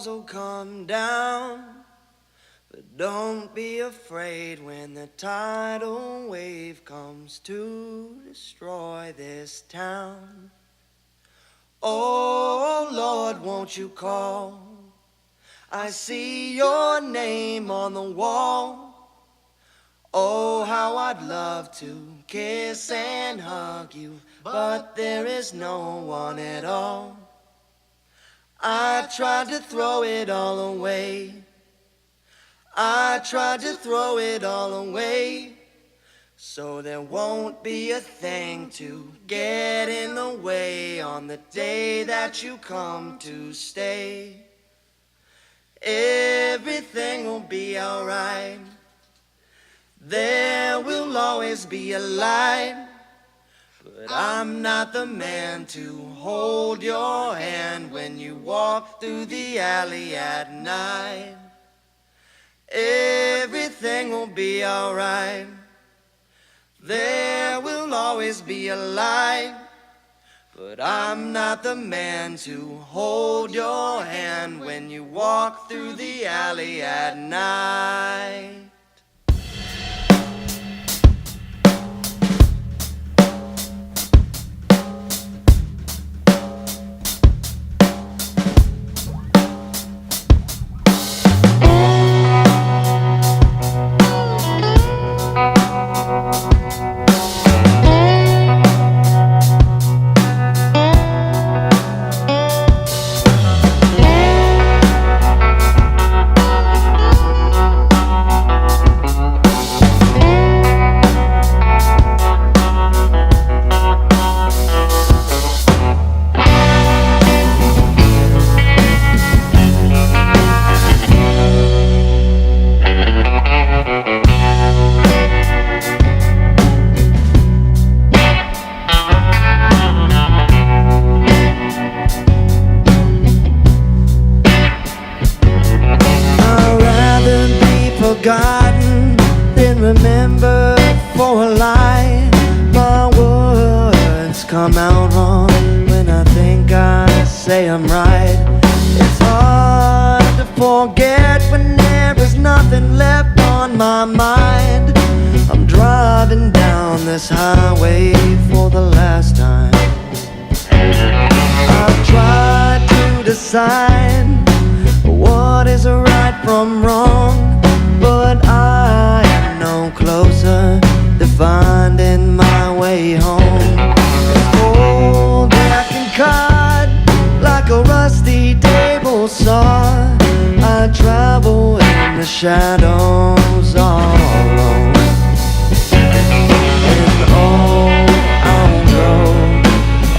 will come down, but don't be afraid when the tidal wave comes to destroy this town. Oh Lord, won't you call? I see your name on the wall. Oh, how I'd love to kiss and hug you, but there is no one at all. I tried to throw it all away. I tried to throw it all away, so there won't be a thing to get in the way on the day that you come to stay. Everything will be alright. There will always be a light, but I'm not the man to hold your hand when you walk through the alley at night. Everything will be alright. There will always be a light, but I'm not the man to hold your hand when you walk through the alley at night. Forgotten, then remembered for a lie. My words come out wrong when I think I say I'm right. It's hard to forget when there is nothing left on my mind. I'm driving down this highway for the last time. I've tried to decide what is right from wrong, but I am no closer to finding my way home. It's cold, black and cut like a rusty table saw. I travel in the shadows all alone. And oh, I won't go.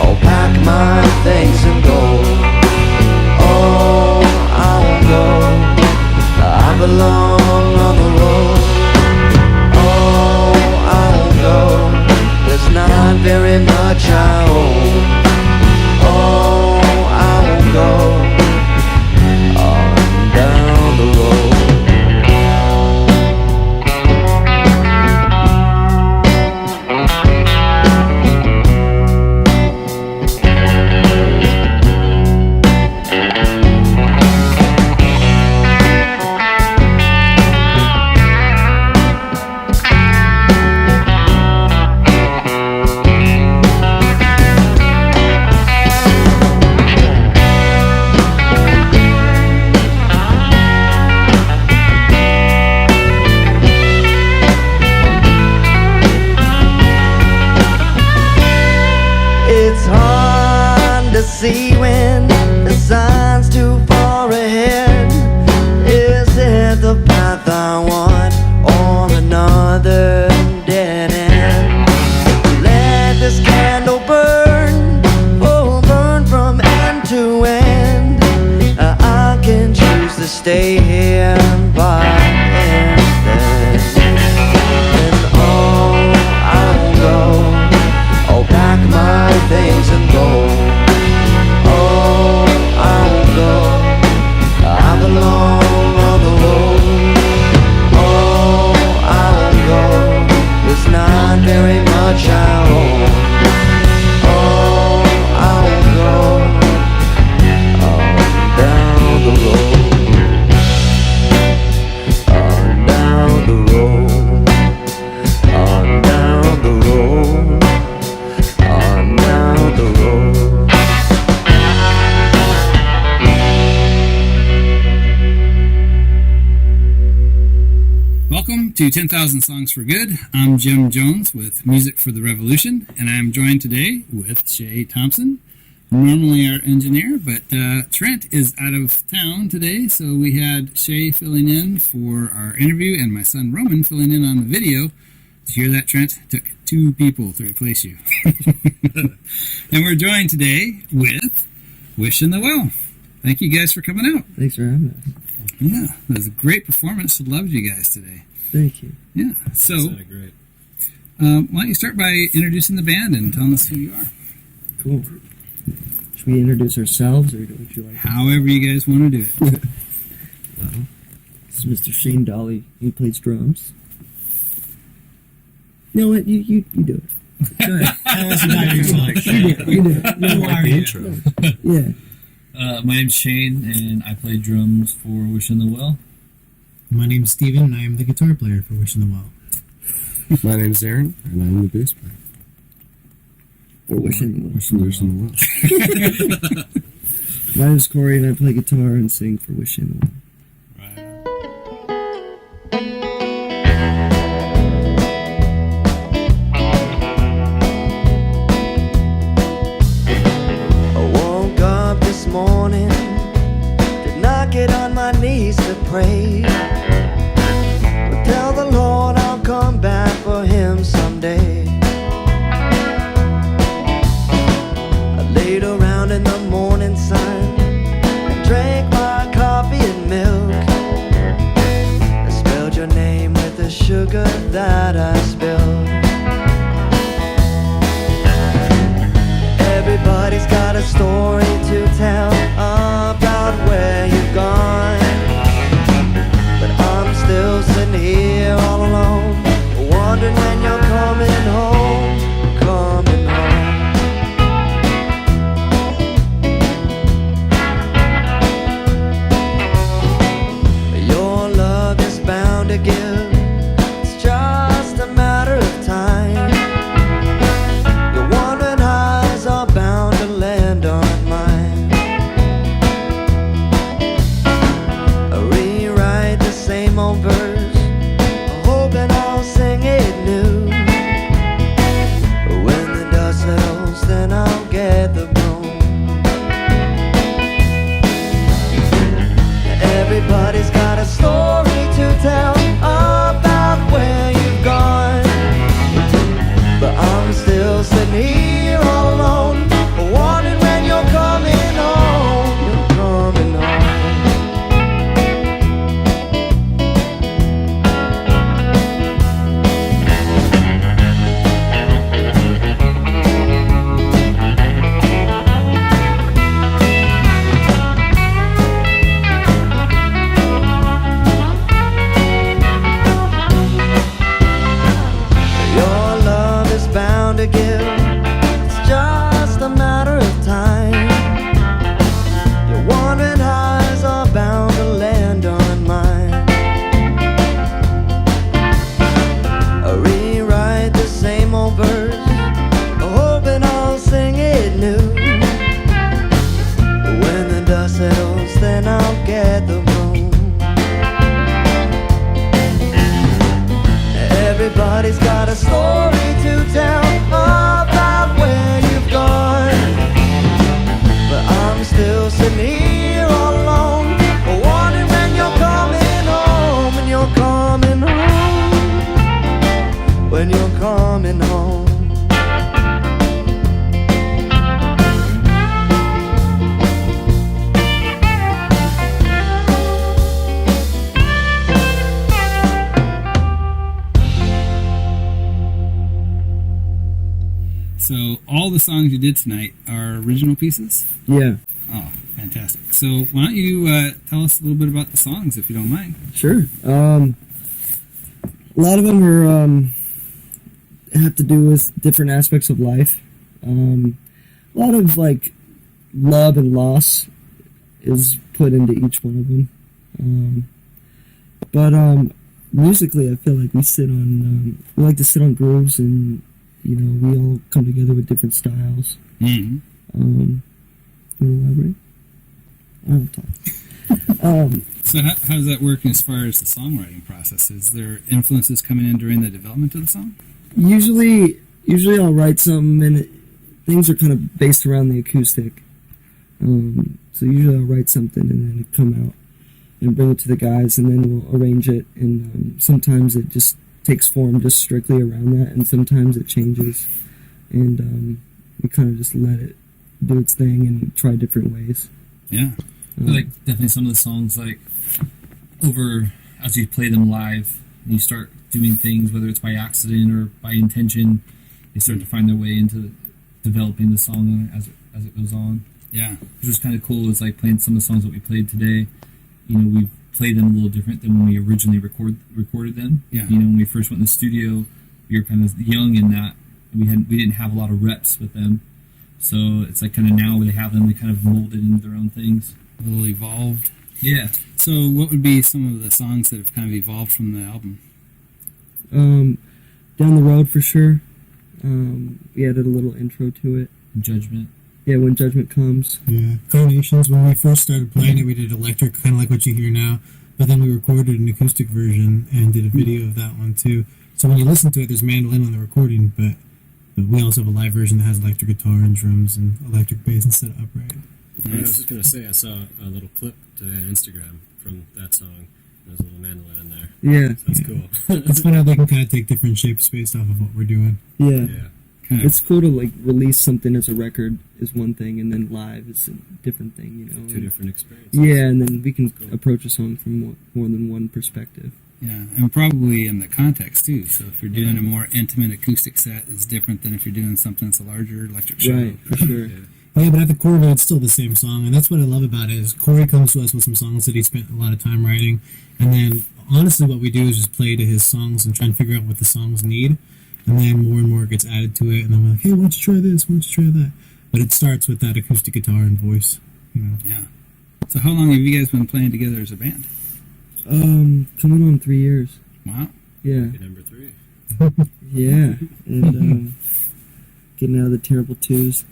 I'll pack my things and go. Oh, I won't go. I belong Welcome to 10,000 Songs for Good. I'm Jim Jones with Music for the Revolution, and I'm joined today with Shay Thompson, normally our engineer, but Trent is out of town today, so we had Shay filling in for our interview and my son Roman filling in on the video. Did you hear that, Trent? It took 2 people to replace you. And we're joined today with Wishing the Well. Thank you guys for coming out. Thanks for having us. Yeah, it was a great performance. Loved you guys today. Thank you. Yeah, so That sounded great. why don't you start by introducing the band and telling us who you are? Cool. Should we introduce ourselves, or would you like? However you guys want to do it. Well, this is Mr. Shane Dolly. He plays drums. You know what? You do it. Go ahead. That was not your selection. You do it. You are the intro. Yeah. My name's Shane, and I play drums for Wishing the Well. My name's Steven, and I am the guitar player for Wishing the Well. My name's Aaron, and I'm the bass player. Or Wishing the Well. My name's Corey, and I play guitar and sing for Wishing the Well. Morning, did not get on my knees to pray, but tell the Lord I'll come back for him someday. I laid around in the morning sun and drank my coffee and milk. I spelled your name with the sugar that I spilled. Everybody's got a story to tell about where you've gone, but I'm still sitting here all alone, wondering when you're coming home, coming home. Your love is bound to give, it's just a matter of time. Bound to land on mine. I rewrite the same old verse, hoping I'll sing it new. When the dust settles, then I'll get the broom. Everybody's got a story to tell about where you've gone, but I'm still sitting here all alone, wondering when you're coming home, you're coming home. Your love is bound to give, it's just a matter of time. You're wondering eyes are bound to land on mine. I rewrite the same old verse, hoping I'll sing it new. When the dust settles, then I'll get the broom. Everybody's got a story to tell about where you've gone, but I'm still sitting here all alone, wondering when you're coming home, when you're coming home, when you're coming home. So all the songs you did tonight are original pieces? Yeah. Oh, fantastic. So why don't you tell us a little bit about the songs, if you don't mind? Sure. A lot of them are have to do with different aspects of life. A lot of like love and loss is put into each one of them. But musically, I feel like we like to sit on grooves, and we all come together with different styles. Mm-hmm. You want to elaborate? I don't talk. So how does that work as far as the songwriting process? Is there influences coming in during the development of the song? Usually I'll write something, and things are kind of based around the acoustic. So usually I'll write something and then it come out and bring it to the guys, and then we'll arrange it. And sometimes it just takes form just strictly around that, and sometimes it changes. And we kind of just let it do its thing and try different ways. Yeah. Like definitely some of the songs, like over as you play them live, and you start doing things, whether it's by accident or by intention, they start to find their way into developing the song as it goes on. Yeah. Which was kind of cool. Is like playing some of the songs that we played today. You know, we played them a little different than when we originally recorded them. Yeah. You know, when we first went in the studio, we were kind of young in that we didn't have a lot of reps with them. So it's like kind of now we have them, they kind of molded into their own things. A little evolved. Yeah. So what would be some of the songs that have kind of evolved from the album? Down the Road for sure. We added a little intro to it. Judgment. Yeah, When Judgment Comes. Yeah, Carnations. When we first started playing it, we did electric, kind of like what you hear now. But then we recorded an acoustic version and did a video of that one too. So when you listen to it, there's mandolin on the recording, but we also have a live version that has electric guitar and drums and electric bass instead of upright. I was just going to say, I saw a little clip today on Instagram from that song. There's a little mandolin in there. Yeah. So that's cool. It's fun how they can kind of take different shapes based off of what we're doing. Yeah. Kind of. It's cool to like release something as a record is one thing, and then live is a different thing, you know. Two different experiences. Yeah, and then we can approach a song from more than one perspective. Yeah, and probably in the context too. So if you're doing a more intimate acoustic set, it's different than if you're doing something that's a larger electric show. Right, for sure. Yeah, but at the core of it, it's still the same song, and that's what I love about it. Is Corey comes to us with some songs that he spent a lot of time writing, and then honestly, what we do is just play to his songs and try and figure out what the songs need, and then more and more gets added to it, and then we're like, hey, why don't you try this? Why don't you try that? But it starts with that acoustic guitar and voice. You know. Yeah. So how long have you guys been playing together as a band? Coming on 3 years. Wow. Yeah. Maybe number 3. Yeah, and getting out of the terrible twos.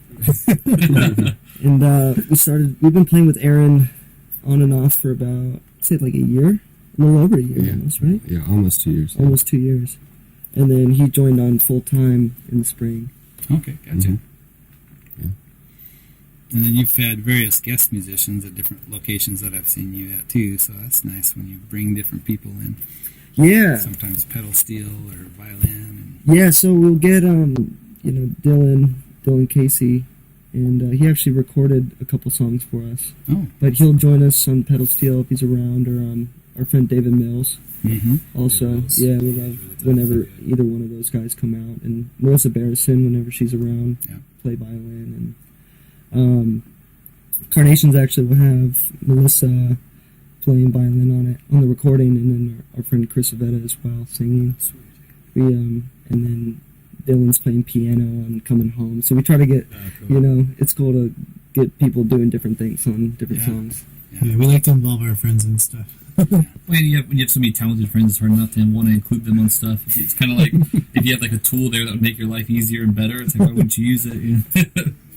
And we've been playing with Aaron on and off for about, say, like a year? A little over a year almost, right? Yeah, almost 2 years. Almost 2 years. And then he joined on full time in the spring. Okay, gotcha. Mhm. And then you've had various guest musicians at different locations that I've seen you at too, so that's nice when you bring different people in. Yeah. Sometimes pedal steel or violin. Yeah, so we'll get, Dillon Casey, and he actually recorded a couple songs for us. Oh. But he'll join us on pedal steel if he's around, or our friend David Mills. Mm-hmm. Also, Mills. yeah, we love whenever either one of those guys come out, and Melissa Barrison whenever she's around, Yeah. play violin, and Carnations actually will have Melissa playing violin on the recording, and then our friend Chris Avetta as well singing. We and then Dylan's playing piano on Coming Home. So we try to get, Cool. it's cool to get people doing different things on different songs. Yeah, we like to involve our friends and stuff. When you have so many talented friends, it's hard not to want to include them on stuff. It's kind of like if you have like a tool there that would make your life easier and better. It's like, why wouldn't you use it? You know?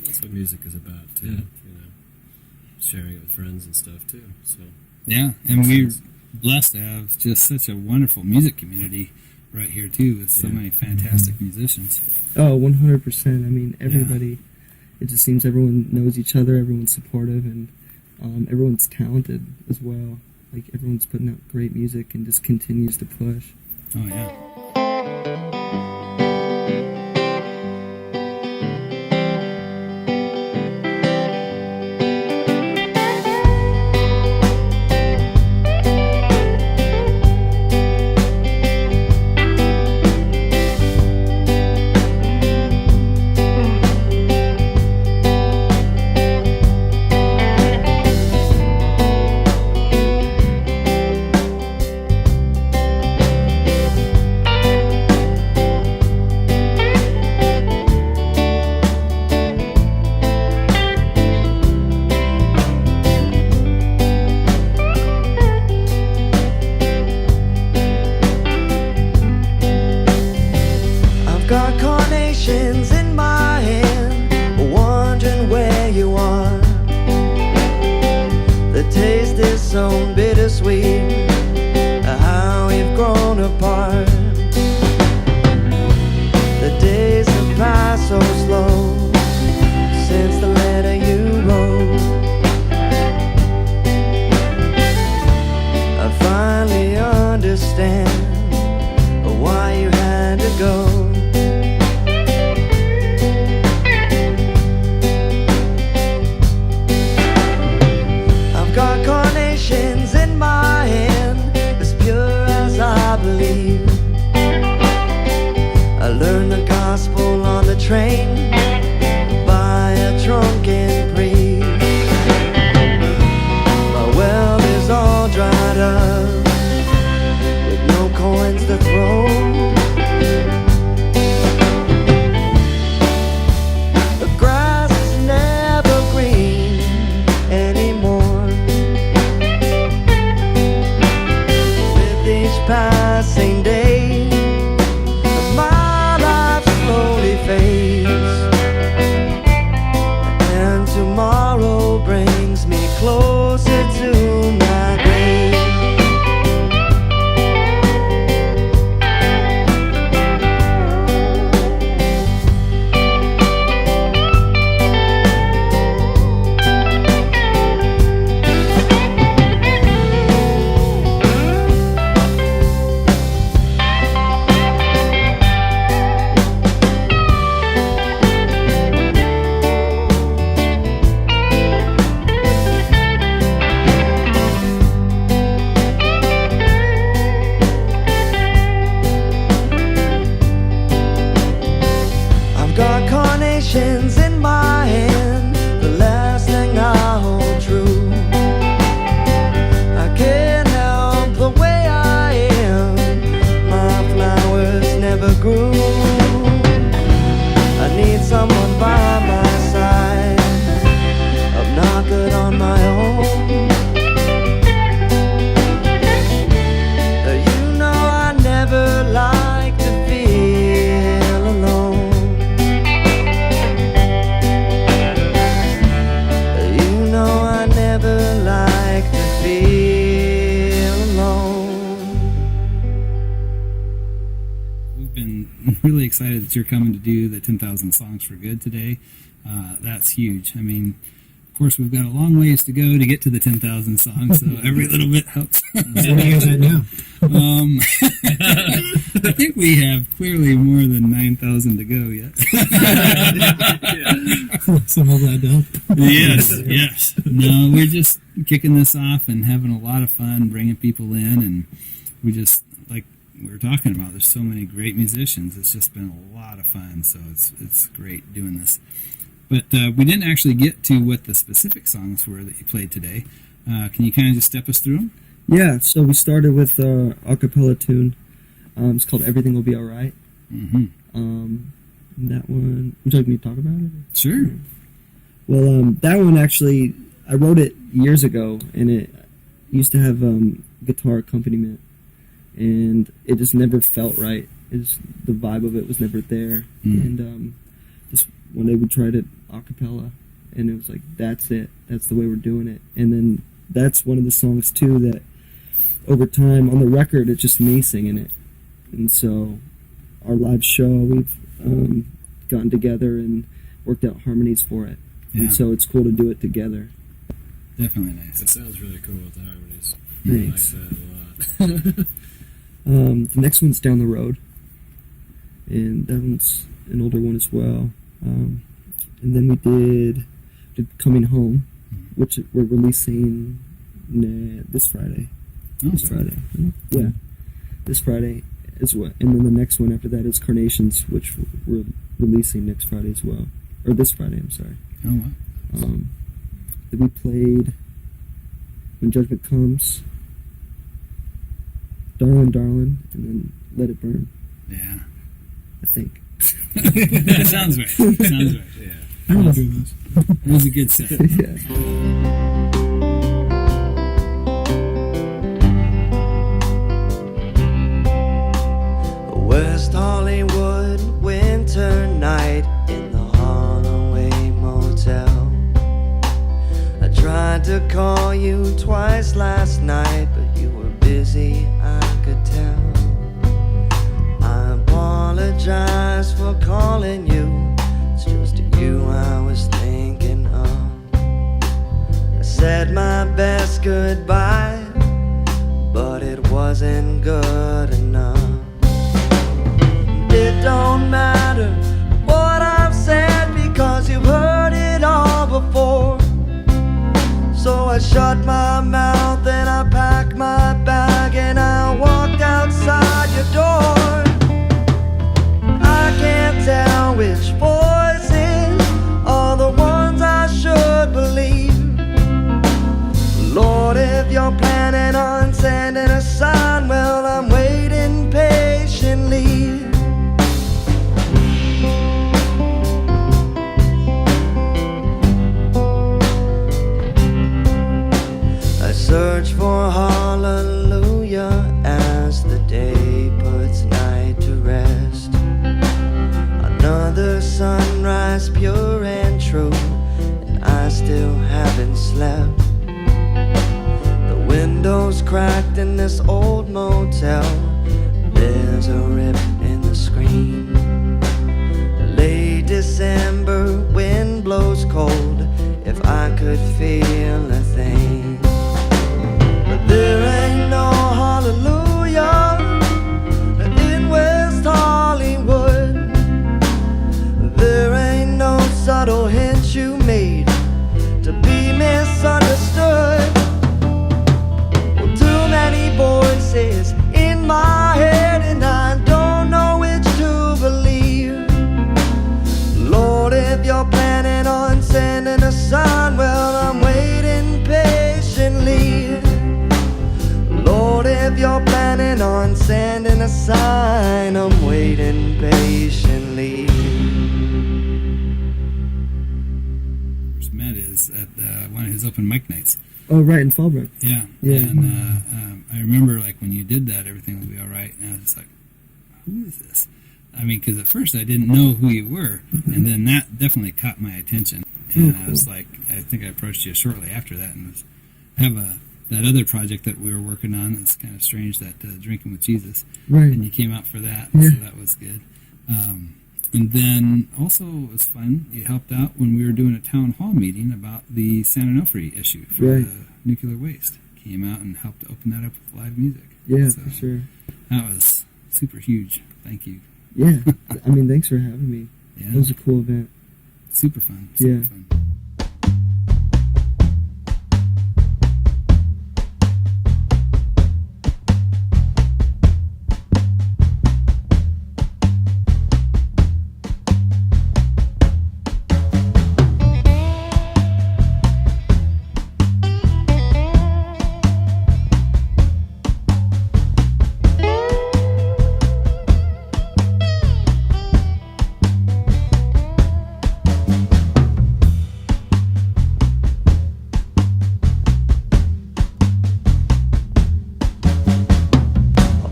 That's what music is about, too. Yeah. You know, sharing it with friends and stuff, too. So Yeah, and we're blessed to have just such a wonderful music community right here too, with so many fantastic musicians. Oh, 100%. I mean, everybody, it just seems everyone knows each other, everyone's supportive, and everyone's talented as well. Like, everyone's putting out great music and just continues to push. Oh yeah. I've been really excited that you're coming to do the 10,000 Songs for Good today. That's huge. I mean, of course, we've got a long ways to go to get to the 10,000 songs, so every little bit helps. What are you guys at now? I think we have clearly more than 9,000 to go yet. So I'm glad to help. Yes. No, we're just kicking this off and having a lot of fun, bringing people in, and we just, like we were talking about, there's so many great musicians. It's just been a lot of fun, so it's great doing this. But we didn't actually get to what the specific songs were that you played today. Can you kind of just step us through them? Yeah, so we started with a cappella tune. It's called Everything Will Be Alright. Mm-hmm. That one, would you like me to talk about it? Sure. Well, that one actually, I wrote it years ago, and it used to have guitar accompaniment, and it just never felt right. The vibe of it was never there, and just one day we tried it a cappella, and it was like, that's it. That's the way we're doing it. And then that's one of the songs too that, over time on the record, it's just me singing it. And so, our live show, we've gotten together and worked out harmonies for it. Yeah. And so it's cool to do it together. Definitely nice. It sounds really cool with the harmonies. Thanks. I like that a lot. The next one's Down the Road, and that one's an older one as well. And then we did Coming Home, which we're releasing this Friday. Oh, This Friday. Yeah. This Friday as well. And then the next one after that is Carnations, which we're releasing next Friday as well. Or this Friday, I'm sorry. Oh, wow. Then we played When Judgment Comes, Darlin', Darlin', and then Let It Burn, Yeah. I think. That sounds right. Sounds right. Yeah. I remember doing those. It was a good set. Yeah. West Hollywood winter night in the Holloway Motel. I tried to call you twice last night, but you were busy, I could tell. I apologize for calling you, it's just you I was thinking of. I said my best goodbye, but it wasn't good enough. It don't matter what I've said, because you've heard it all before. So I shut my mouth and I packed my bag and I walked outside your door. I can't tell which voices are the ones I should believe. Lord, if you're planning on sending a sign, well, I'm waiting patiently. Search for hallelujah as the day puts night to rest. Another sunrise pure and true, and I still haven't slept. The windows cracked in this old motel, there's a rip in the screen. Late December wind blows cold, if I could feel a thing. There ain't no hallelujah in West Hollywood. There ain't no subtle hint you made to be misunderstood. Well, too many voices in my head, and I don't know which to believe. Lord, if you're planning on sending a sign, well, I'm waiting patiently. Lord, if you're planning on sending a sign, I'm waiting patiently. First met is at one of his open mic nights. Oh, right, in Fallbrook. Yeah. Yeah. And I remember, like, when you did that, everything would be all right. And I was just like, who is this? I mean, because at first I didn't know who you were. And then that definitely caught my attention. And I was like, I think I approached you shortly after that and have that other project that we were working on. It's kind of strange, that Drinking with Jesus. Right. And you came out for that, Yeah. so that was good. And then also it was fun. You helped out when we were doing a town hall meeting about the San Onofre issue for Right. the nuclear waste. Came out and helped open that up with live music. Yeah, So for sure. that was super huge. Thank you. Yeah. I mean, thanks for having me. Yeah, It was a cool event. super fun. Super Yeah. fun.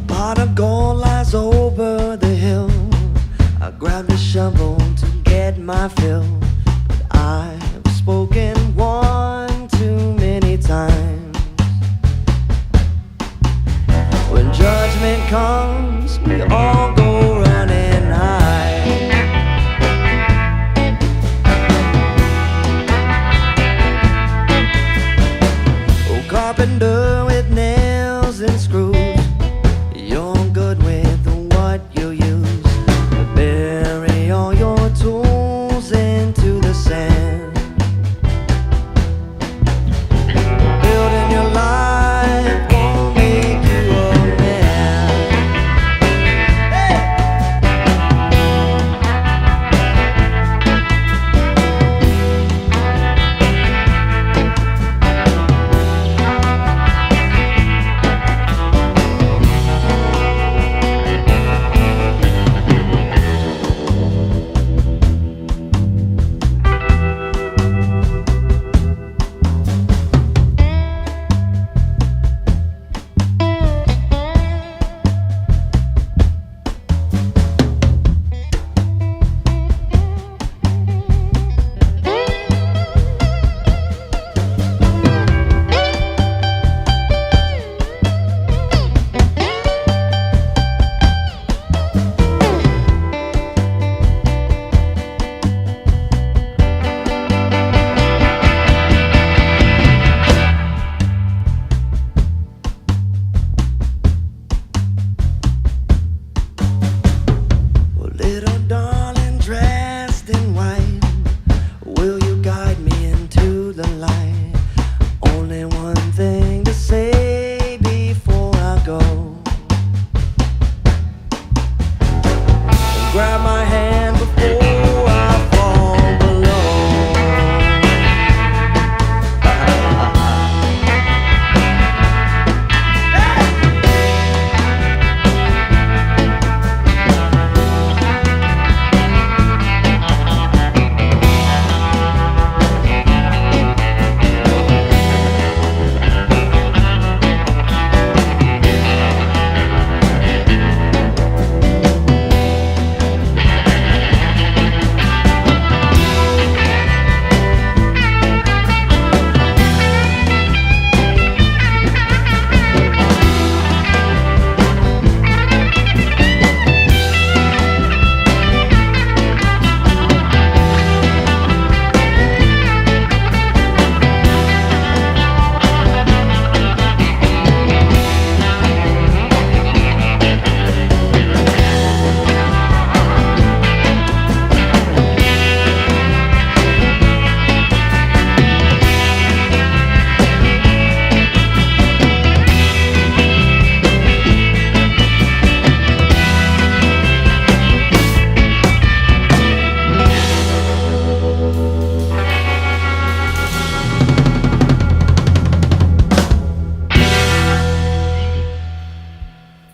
Pot of gold lies over the hill. I grabbed a shovel to get my fill, but I've spoken one too many times. When judgment comes, we all go running high. Oh, carpenter with nails and screws, you're good with what you use. Bury all your tools into the sand. Building your life won't make you a man. Oh, little darling dressed in white, will you guide me into the light? Only one thing to say before I go. Grab my hand before I fall below.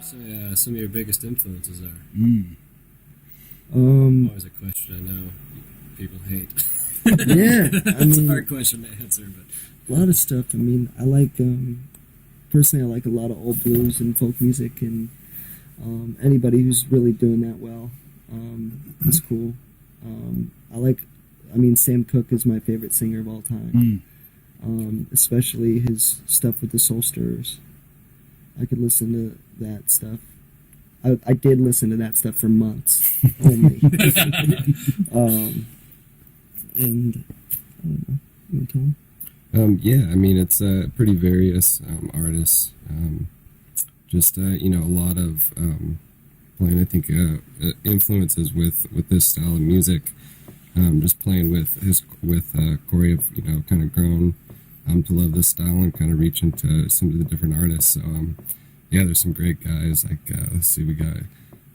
So, some of your biggest influences are. Always a question I know people hate. Yeah, I It's a mean, hard question to answer, but a lot of stuff. I mean, I like, personally, I like a lot of old blues and folk music, and anybody who's really doing that well is cool. I mean, Sam Cooke is my favorite singer of all time. especially his stuff with the Soul Stirrers. I could listen to that stuff. I did listen to that stuff for months only. And I don't know. You want to tell me? Yeah, I mean, it's pretty various artists. Just you know, a lot of playing. I think influences with this style of music. Just playing with Corey, have, you know, kind of grown to love this style and kind of reach into some of the different artists. So yeah, there's some great guys. Like let's see, we got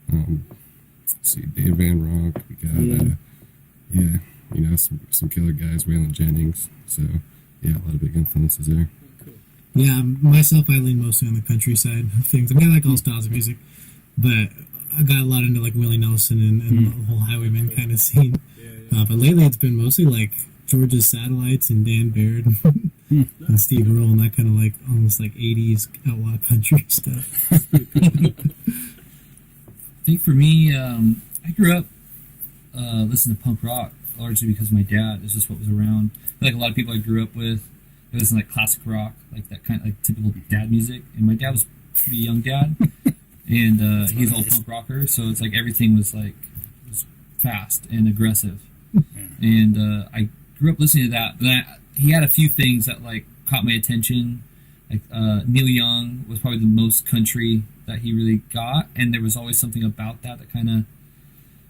Dave Van Ronk. We got yeah, you know, some killer guys, Waylon Jennings. So yeah, a lot of big influences there. Yeah, myself, I lean mostly on the country side of things. I mean, I like all styles of music, but I got a lot into like Willie Nelson and the whole Highwayman kind of scene. But lately, it's been mostly like George's Satellites and Dan Baird and Steve Earle and that kind of like almost like 80s outlaw country stuff. I think for me, I grew up listening to punk rock largely because my dad is just what was around. I feel like a lot of people I grew up with, they listen to like classic rock, like that kind of like typical dad music. And my dad was a pretty young dad, and he's all punk rocker, so it's like everything was fast and aggressive. And I grew up listening to that, but then he had a few things that like caught my attention. Like Neil Young was probably the most country that he really got, and there was always something about that kind of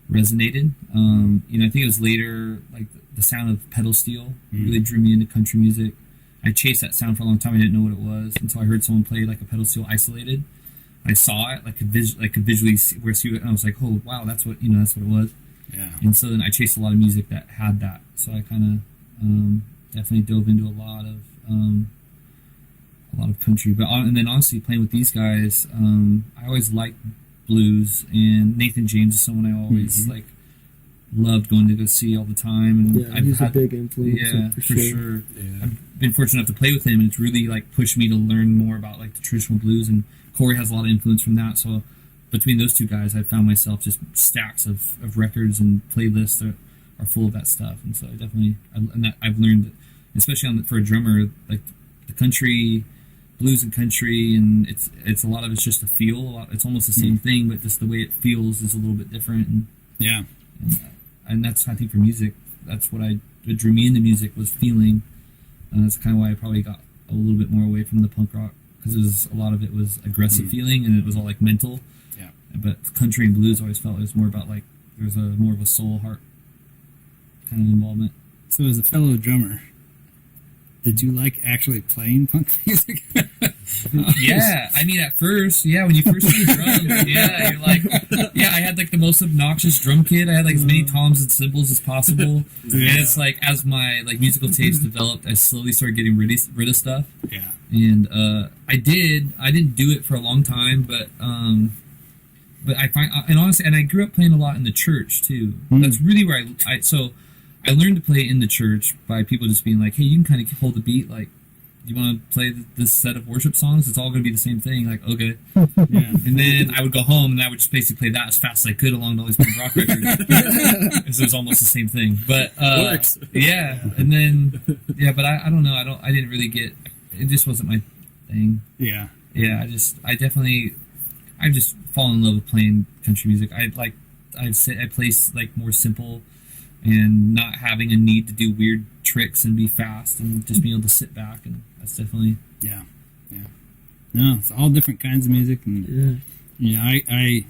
resonated. You know, I think it was later, like the sound of pedal steel really drew me into country music. I chased that sound for a long time. I didn't know what it was until I heard someone play like a pedal steel isolated. I saw it, could visually see it, and I was like, oh wow, that's what it was. Yeah. And so then I chased a lot of music that had that. So I kind of definitely dove into a lot of country. But and then honestly, playing with these guys, I always liked blues, and Nathan James is someone I always loved going to go see all the time. And yeah, he's a big influence. Yeah, for sure. Yeah. I've been fortunate enough to play with him, and it's really like pushed me to learn more about like the traditional blues. And Corey has a lot of influence from that. So between those two guys, I found myself just stacks of records and playlists that are full of that stuff. And so I've learned that, especially for a drummer, like the country, blues and country, and it's a lot of it's just a feel. It's almost the same thing, but just the way it feels is a little bit different. And, and that's, I think, for music, that's what drew me into music was feeling. And that's kind of why I probably got a little bit more away from the punk rock, because a lot of it was aggressive feeling, and it was all like mental. Yeah. But country and blues always felt it was more about like there's more of a soul heart kind of involvement. So as a fellow drummer, did you like actually playing punk music? Yeah, I mean, at first, when you first see drums, you're like, I had like the most obnoxious drum kit. I had like as many toms and cymbals as possible, and it's like as my like musical taste developed, I slowly started getting rid of stuff. Yeah, and I didn't do it for a long time, but I find, and honestly, and I grew up playing a lot in the church too. That's really where I learned to play in the church by people just being like, hey, you can kind of hold the beat. Like, you want to play this set of worship songs? It's all going to be the same thing. Like, okay. Yeah. And then I would go home and I would just basically play that as fast as I could along to all these punk rock records. Because it was almost the same thing. But, yeah. And then, but I don't know. I didn't really get, it just wasn't my thing. Yeah. Yeah, I just fall in love with playing country music. I play like more simple, and not having a need to do weird tricks and be fast, and just being able to sit back, and that's definitely no, it's all different kinds of music, and I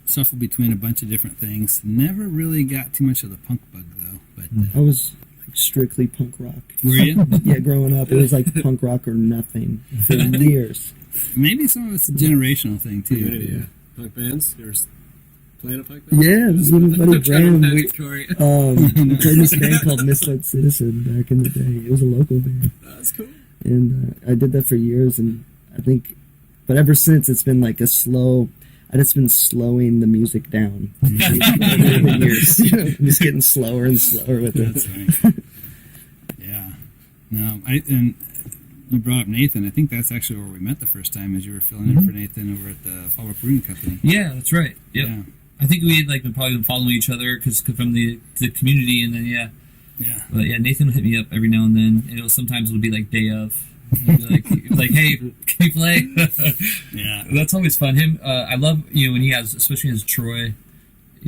shuffle between a bunch of different things. Never really got too much of the punk bug though, but I was like strictly punk rock. Were you? Yeah, growing up it was like punk rock or nothing for years. Maybe some of it's a generational thing too. Yeah. Punk bands? You were playing a punk band? Yeah, it was with my buddy Graham. We played this band called Misfit Citizen back in the day. It was a local band. That's cool. And I did that for years, and I think, but ever since it's been like I just been slowing the music down over the years. I'm just getting slower and slower with it. That's right. Yeah. No, and you brought up Nathan. I think that's actually where we met the first time, as you were filling in for Nathan over at the Fallbrook Brewing Company. Yeah, that's right. Yep. Yeah. I think we had like been following each other because from the community, and then Yeah. But yeah, Nathan would hit me up every now and then. And sometimes it would be like day of. He'd be like, hey, can you play? Yeah. That's always fun. Him, I love, when he has, especially his Troy.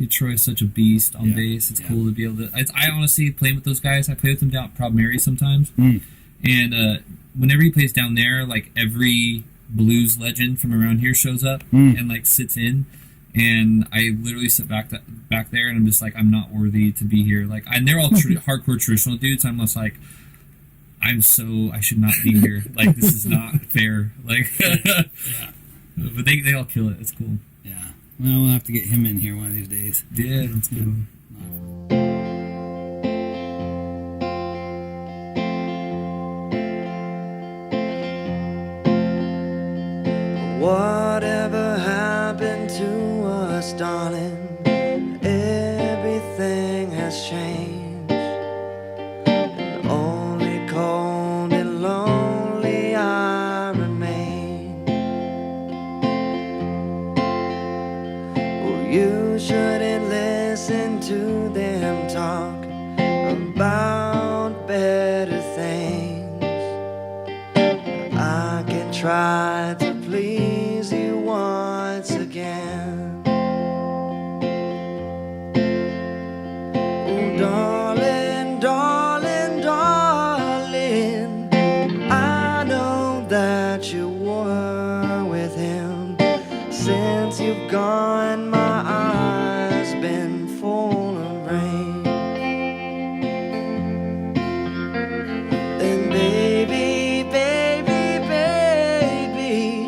Troy's such a beast on bass. It's cool to be able to. I honestly, playing with those guys, I play with them down at Proud Mary sometimes. And whenever he plays down there, like every blues legend from around here shows up and like sits in. And I literally sit back there, and I'm just like, I'm not worthy to be here. Like, and they're all hardcore traditional dudes. I'm just like, I should not be here. Like, this is not fair. Like, but they all kill it. It's cool. Yeah. Well, we'll have to get him in here one of these days. Yeah, that's good. Whatever happened to us, darling? Everything has changed. And only cold and lonely I remain. Oh, you shouldn't listen to them talk about better things. I can try to please you once again. Oh, darling, darling, darling, I know that you were with him. Since you've gone, my eyes been full of rain. And baby, baby, baby,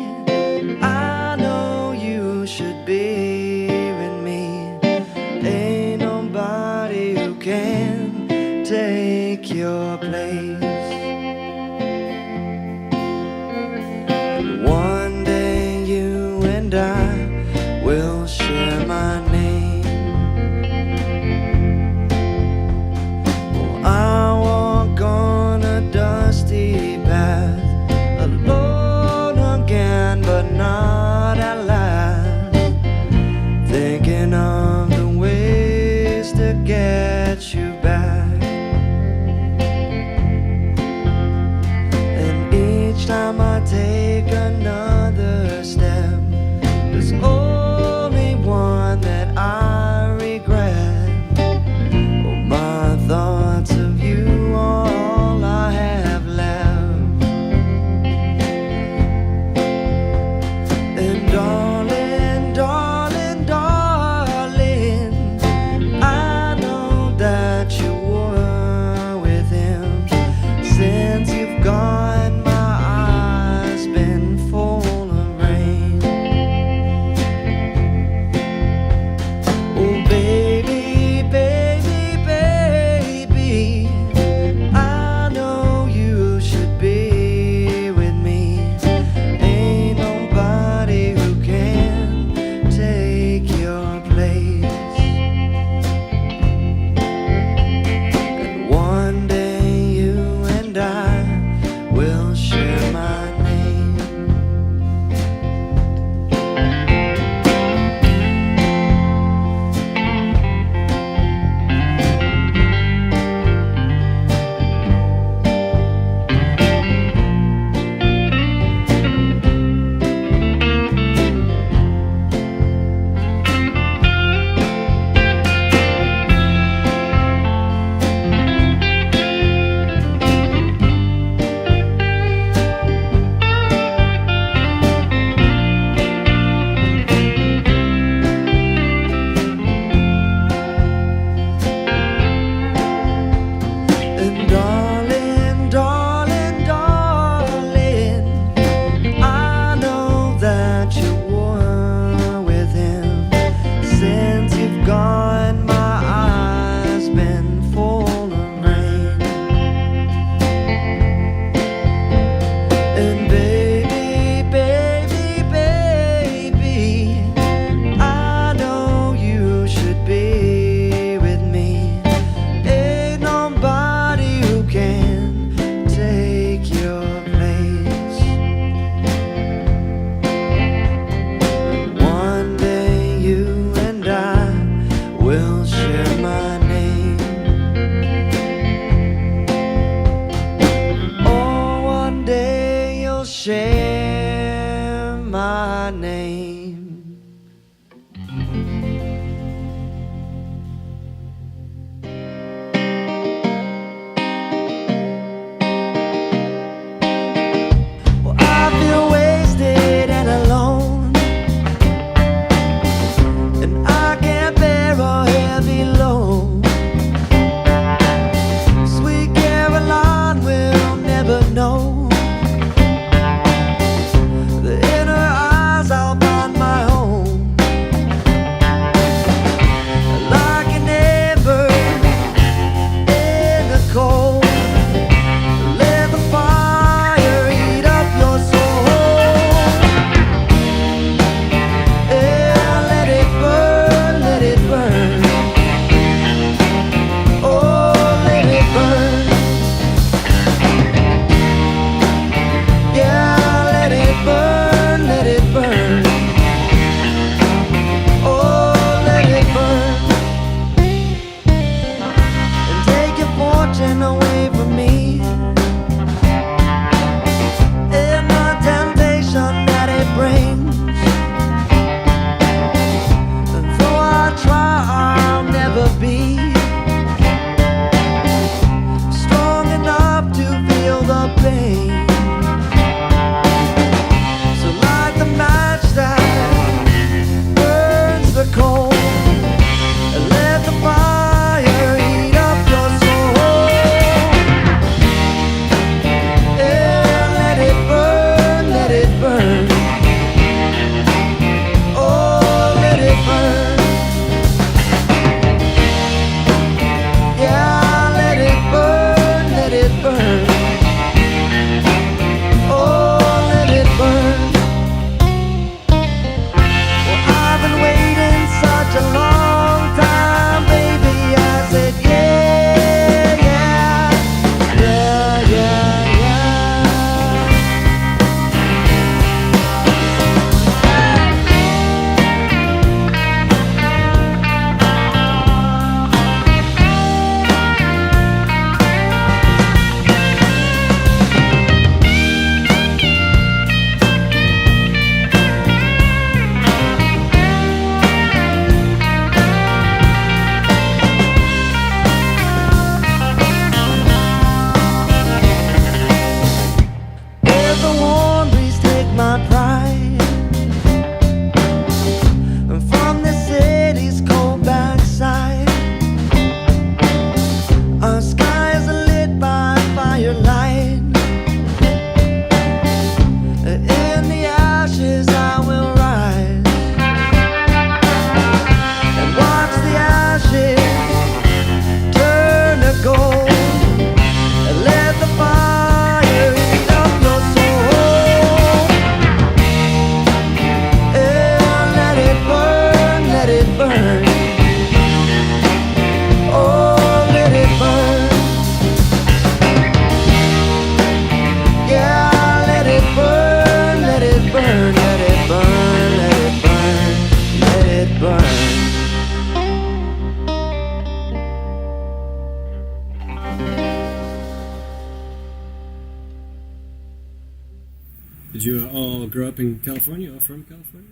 you all grow up in California? All from California?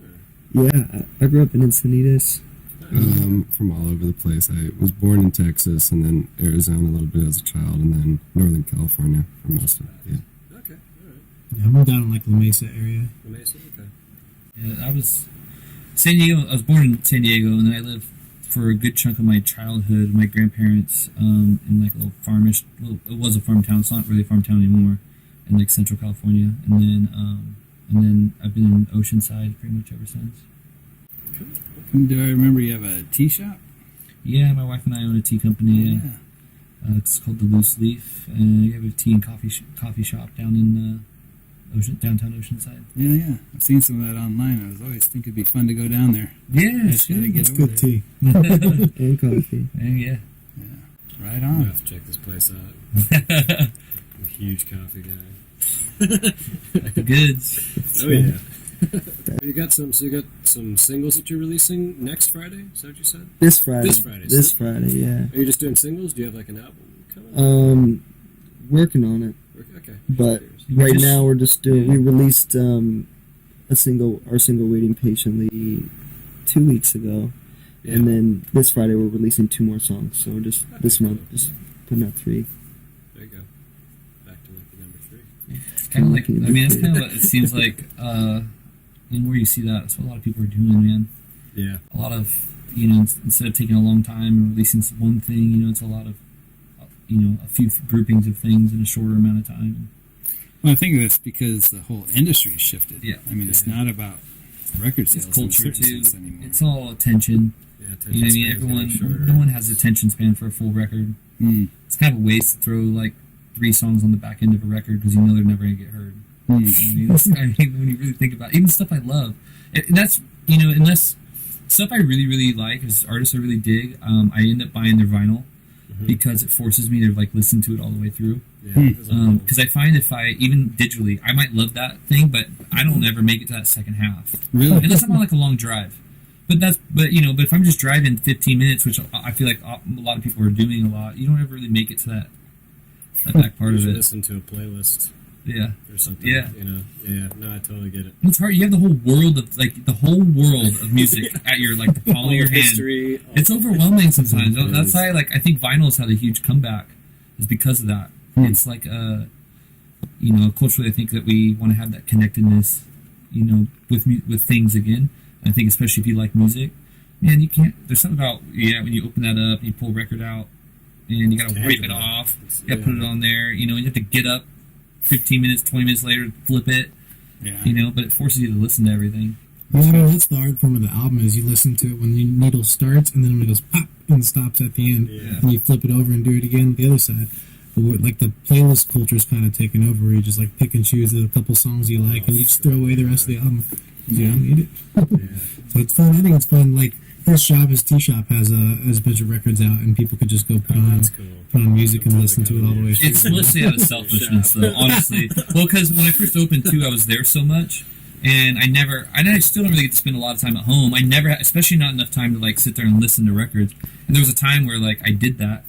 Or? Yeah, I grew up in Encinitas. From all over the place. I was born in Texas and then Arizona a little bit as a child, and then Northern California for most of it. Yeah. Okay, all right. Yeah, I'm down in like La Mesa area. La Mesa, okay. Yeah, I was born in San Diego, and then I lived for a good chunk of my childhood with my grandparents in like a little farmish. Well, it was a farm town. It's not really a farm town anymore, in like Central California. And then I've been in Oceanside pretty much ever since. Do I remember you have a tea shop? Yeah, my wife and I own a tea company. It's called the Loose Leaf, and we have a tea and coffee shop down in downtown Oceanside. Yeah. I've seen some of that online. I was always thinking it'd be fun to go down there. Yeah, Just gotta get It's over good there. tea. And coffee. Yeah. Right I'm on. gonna have to check this place out. I'm a huge coffee guy. Like the goods. Oh yeah. You got some singles that you're releasing next Friday? Is that what you said? This Friday. This Friday, yeah. Are you just doing singles? Do you have like an album coming? Working on it. Okay. But right now we're just doing. We released our single "Waiting Patiently" 2 weeks ago, and then this Friday we're releasing 2 more songs. So we're just this month just putting out 3. There you go. Back to like the number 3. It's kind of like, I mean, it's kind of what it seems like, where you see that, that's what a lot of people are doing, man. Yeah. A lot of, instead of taking a long time and releasing one thing, it's a lot of, a few groupings of things in a shorter amount of time. Well, I think that's because the whole industry has shifted. Yeah. I mean, it's not about record sales. It's culture, in a certain too. sense anymore. It's all attention. Yeah. You know what I mean? No one has attention span for a full record. It's kind of a waste to throw, like, 3 songs on the back end of a record because you know they're never going to get heard. You know what I mean? When you really think about it, even stuff I love, and that's unless stuff I really really like, as artists I really dig, I end up buying their vinyl because it forces me to like listen to it all the way through. Because I find if I even digitally, I might love that thing, but I don't ever make it to that second half. Really? Unless I'm on like a long drive. But if I'm just driving 15 minutes, which I feel like a lot of people are doing a lot, you don't ever really make it to that back part You of should it. listen to a playlist. Yeah. Or something. Yeah. Yeah. No, I totally get it. It's hard. You have the whole world of music at your like the palm of your hand. History. It's overwhelming sometimes. That's why I think vinyl's had a huge comeback, is because of that. It's like culturally I think that we want to have that connectedness, with things again. And I think especially if you like music, man, you can't. There's something about when you open that up and you pull a record out and you got to wipe it off. You got to put it on there. You have to get up 15 minutes, 20 minutes later, flip it. Yeah. But it forces you to listen to everything. Yeah, that's the art form of the album, is you listen to it when the needle starts and then when it goes pop and stops at the end. Yeah. And you flip it over and do it again the other side. But like the playlist culture is kind of taken over, where you just like pick and choose a couple songs you like and you just throw away the rest of the album. You don't need it. So it's fun. I think it's fun. Like his shop, his tea shop has a bunch of records out, and people could just go put on music and listen to it all the way through. It's mostly out of selfishness, though, honestly. Well, because when I first opened too, I was there so much, and I still don't really get to spend a lot of time at home. I never, especially not enough time to like sit there and listen to records. And there was a time where like I did that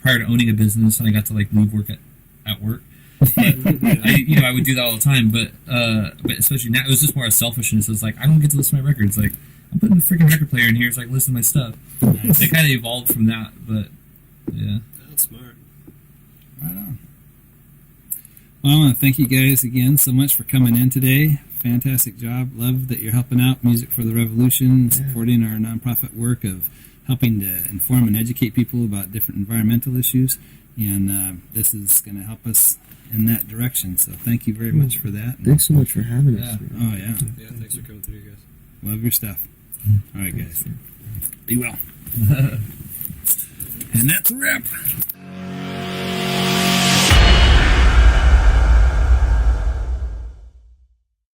prior to owning a business, and I got to like leave work at work. But I would do that all the time. But especially now, it was just more a selfishness. It was like I don't get to listen to my records. Like I'm putting a freaking record player in here so I can listen to my stuff. Nice. It kind of evolved from that, but yeah. That's smart. Right on. Well, I want to thank you guys again so much for coming in today. Fantastic job. Love that you're helping out Music for the Revolution, supporting our nonprofit work of helping to inform and educate people about different environmental issues. And this is going to help us in that direction. So thank you very much for that. Thanks so much for having us. Oh, yeah. Yeah, thanks for coming through, guys. Love your stuff. All right, guys. Be well. And that's a wrap.